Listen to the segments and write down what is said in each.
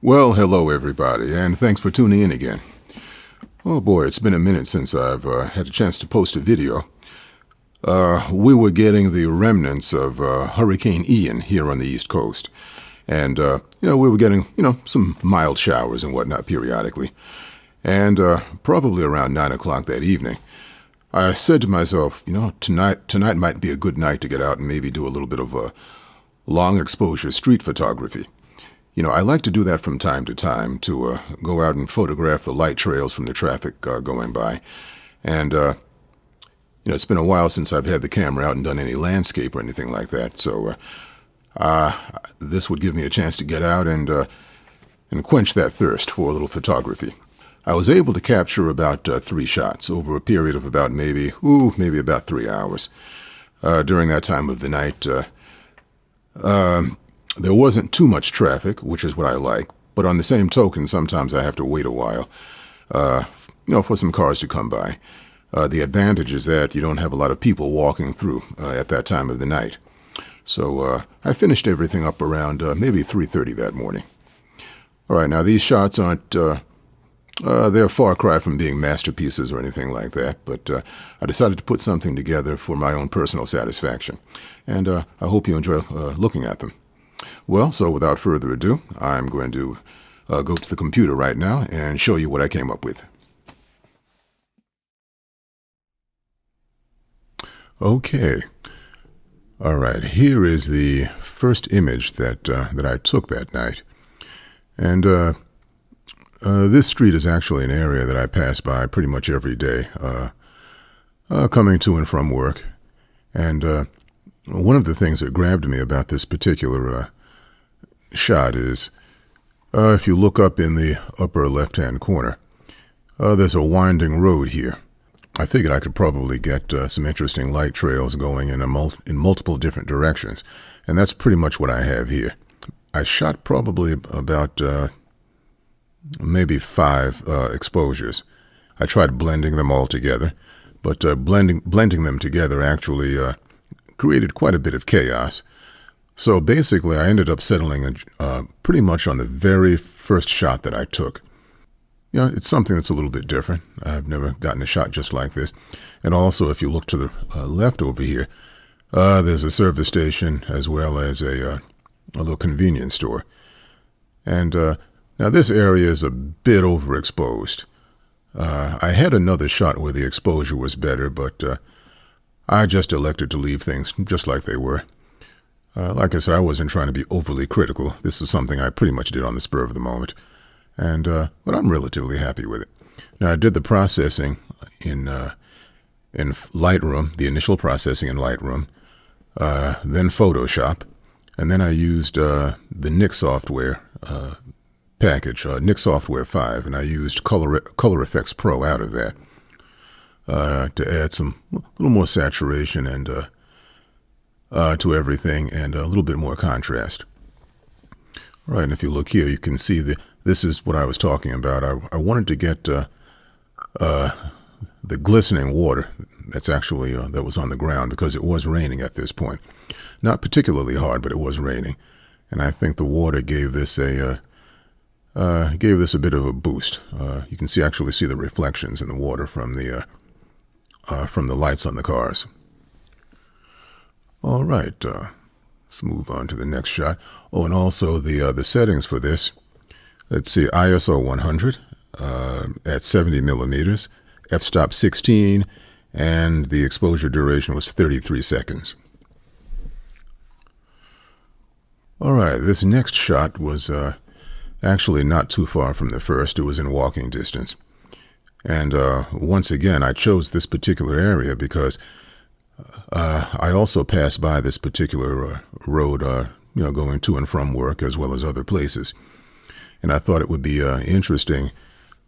Well, hello everybody, and thanks for tuning in again. Oh boy, it's been a minute since I've had a chance to post a video. We were getting the remnants of Hurricane Ian here on the East Coast. And, we were getting, some mild showers and whatnot periodically. And probably around 9 o'clock that evening, I said to myself, tonight might be a good night to get out and maybe do a little bit of long exposure street photography. I like to do that from time to time to go out and photograph the light trails from the traffic going by. And, it's been a while since I've had the camera out and done any landscape or anything like that. So this would give me a chance to get out and quench that thirst for a little photography. I was able to capture about 3 shots over a period of about maybe about 3 hours. During that time of the night, there wasn't too much traffic, which is what I like, but on the same token, sometimes I have to wait a while, for some cars to come by. The advantage is that you don't have a lot of people walking through at that time of the night. So I finished everything up around maybe 3:30 that morning. All right, now these shots aren't, they're a far cry from being masterpieces or anything like that, but I decided to put something together for my own personal satisfaction, and I hope you enjoy looking at them. Well, so without further ado, I'm going to go to the computer right now and show you what I came up with. Okay. All right, here is the first image that I took that night. And this street is actually an area that I pass by pretty much every day, coming to and from work. And one of the things that grabbed me about this particular shot is, if you look up in the upper left-hand corner, there's a winding road here. I figured I could probably get some interesting light trails going in multiple different directions, and that's pretty much what I have here. I shot probably about maybe 5 exposures. I tried blending them all together, but blending them together actually created quite a bit of chaos. So basically, I ended up settling pretty much on the very first shot that I took. It's something that's a little bit different. I've never gotten a shot just like this. And also, if you look to the left over here, there's a service station as well as a little convenience store. And now this area is a bit overexposed. I had another shot where the exposure was better, but I just elected to leave things just like they were. Like I said, I wasn't trying to be overly critical. This is something I pretty much did on the spur of the moment. And but I'm relatively happy with it. Now, I did the processing in Lightroom, the initial processing in Lightroom, then Photoshop, and then I used the Nik software package, Nik Software 5, and I used Color Effects Pro out of that to add a little more saturation and to everything, and a little bit more contrast. All right, and if you look here, you can see this is what I was talking about. I wanted to get the glistening water that's actually that was on the ground, because it was raining at this point. Not particularly hard, but it was raining, and I think the water gave this a bit of a boost. You can actually see the reflections in the water from the lights on the cars. All right, let's move on to the next shot. Oh, and also the settings for this. Let's see, ISO 100 at 70 millimeters, f-stop 16, and the exposure duration was 33 seconds. All right, this next shot was actually not too far from the first. It was in walking distance. And once again, I chose this particular area because I also passed by this particular road, going to and from work as well as other places. And I thought it would be interesting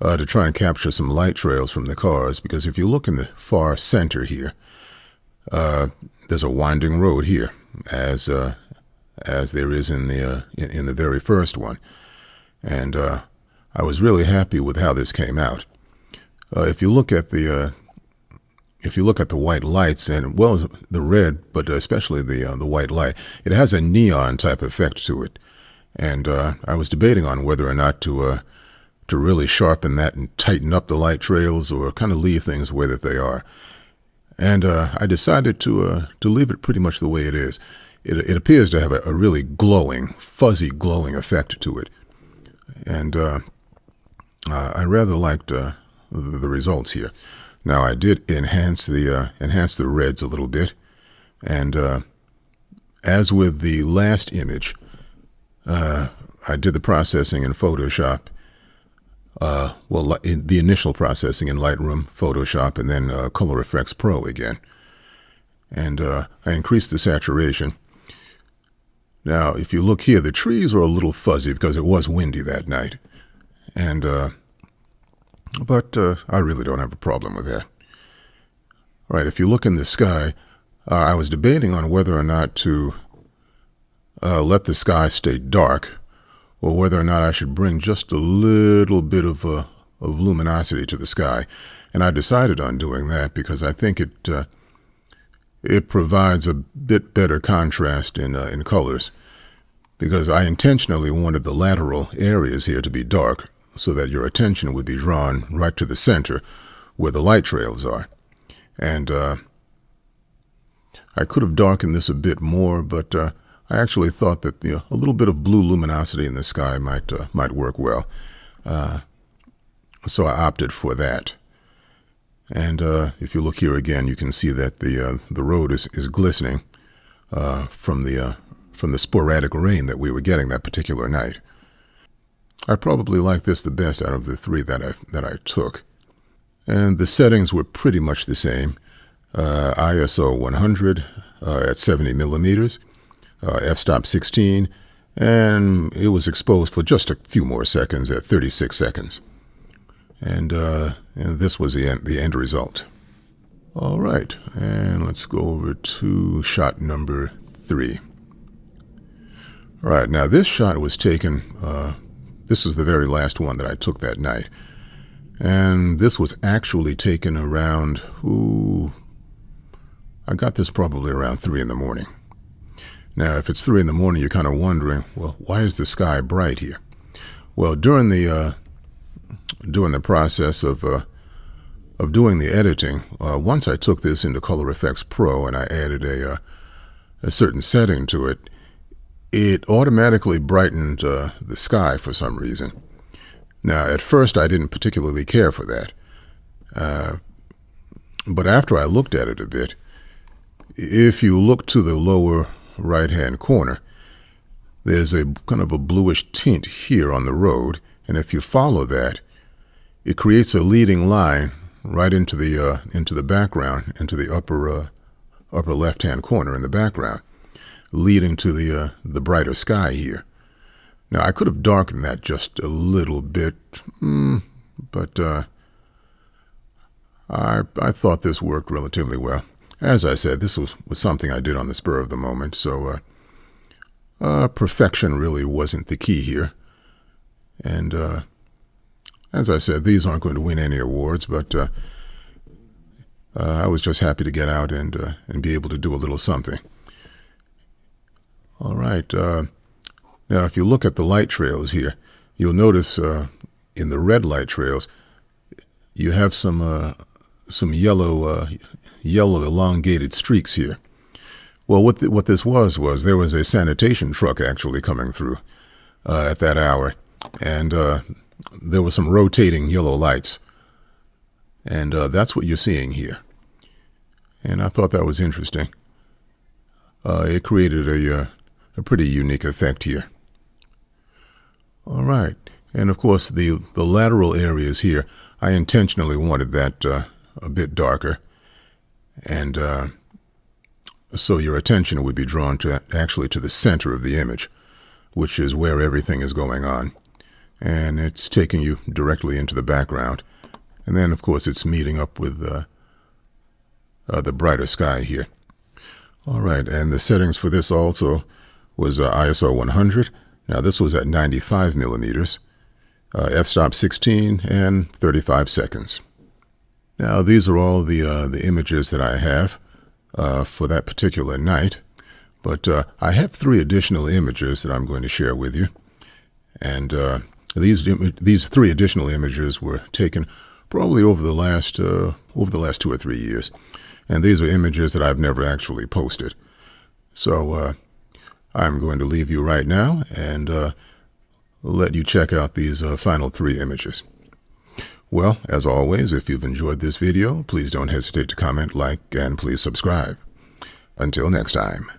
to try and capture some light trails from the cars, because if you look in the far center here, there's a winding road here, as there is in the very first one. And I was really happy with how this came out. If you look at the white lights, and well, the red, but especially the white light, it has a neon type effect to it. And I was debating on whether or not to really sharpen that and tighten up the light trails, or kind of leave things the way that they are. And I decided to leave it pretty much the way it is. It appears to have a really glowing, fuzzy glowing effect to it. And I rather liked the results here. Now, I did enhance the reds a little bit. And as with the last image, I did the processing in Photoshop. The initial processing in Lightroom, Photoshop, and then Color Efex Pro again. And I increased the saturation. Now, if you look here, the trees are a little fuzzy because it was windy that night. And but I really don't have a problem with that. All right, if you look in the sky, I was debating on whether or not to let the sky stay dark, or whether or not I should bring just a little bit of luminosity to the sky. And I decided on doing that because I think it provides a bit better contrast in colors, because I intentionally wanted the lateral areas here to be dark so that your attention would be drawn right to the center where the light trails are. And I could have darkened this a bit more, but I actually thought that a little bit of blue luminosity in the sky might work well. So I opted for that. And if you look here again, you can see that the road is glistening from the sporadic rain that we were getting that particular night. I probably like this the best out of the three that I took. And the settings were pretty much the same. ISO 100 at 70 millimeters, f-stop 16, and it was exposed for just a few more seconds at 36 seconds. And this was the end result. All right, and let's go over to shot number 3. All right, now this shot was taken, this is the very last one that I took that night. And this was actually taken around, I got this probably around 3 in the morning. Now, if it's 3 in the morning, you're kind of wondering, well, why is the sky bright here? Well, during the process of doing the editing, once I took this into Color Efex Pro and I added a certain setting to it, it automatically brightened the sky for some reason. Now, at first, I didn't particularly care for that. But after I looked at it a bit, if you look to the lower right-hand corner, there's a kind of a bluish tint here on the road. And if you follow that, it creates a leading line right into the background, into the upper left-hand corner in the background, leading to the brighter sky here. Now, I could have darkened that just a little bit, but I thought this worked relatively well. As I said, this was something I did on the spur of the moment, so perfection really wasn't the key here. And as I said, these aren't going to win any awards, but I was just happy to get out and be able to do a little something. All right. Now, if you look at the light trails here, you'll notice in the red light trails, you have some yellow elongated streaks here. Well, what this was there was a sanitation truck actually coming through at that hour, and there were some rotating yellow lights, and that's what you're seeing here. And I thought that was interesting. It created a pretty unique effect here. All right, and of course the lateral areas here, I intentionally wanted that a bit darker, and so your attention would be drawn to actually to the center of the image, which is where everything is going on, and it's taking you directly into the background. And then, of course, it's meeting up with the brighter sky here. All right, and the settings for this also was ISO 100. Now, this was at 95 millimeters, f-stop 16, and 35 seconds. Now, these are all the images that I have for that particular night, but I have 3 additional images that I'm going to share with you. And these 3 additional images were taken probably over the last 2 or 3 years, and these are images that I've never actually posted. So I'm going to leave you right now and let you check out these final 3 images. Well, as always, if you've enjoyed this video, please don't hesitate to comment, like, and please subscribe. Until next time.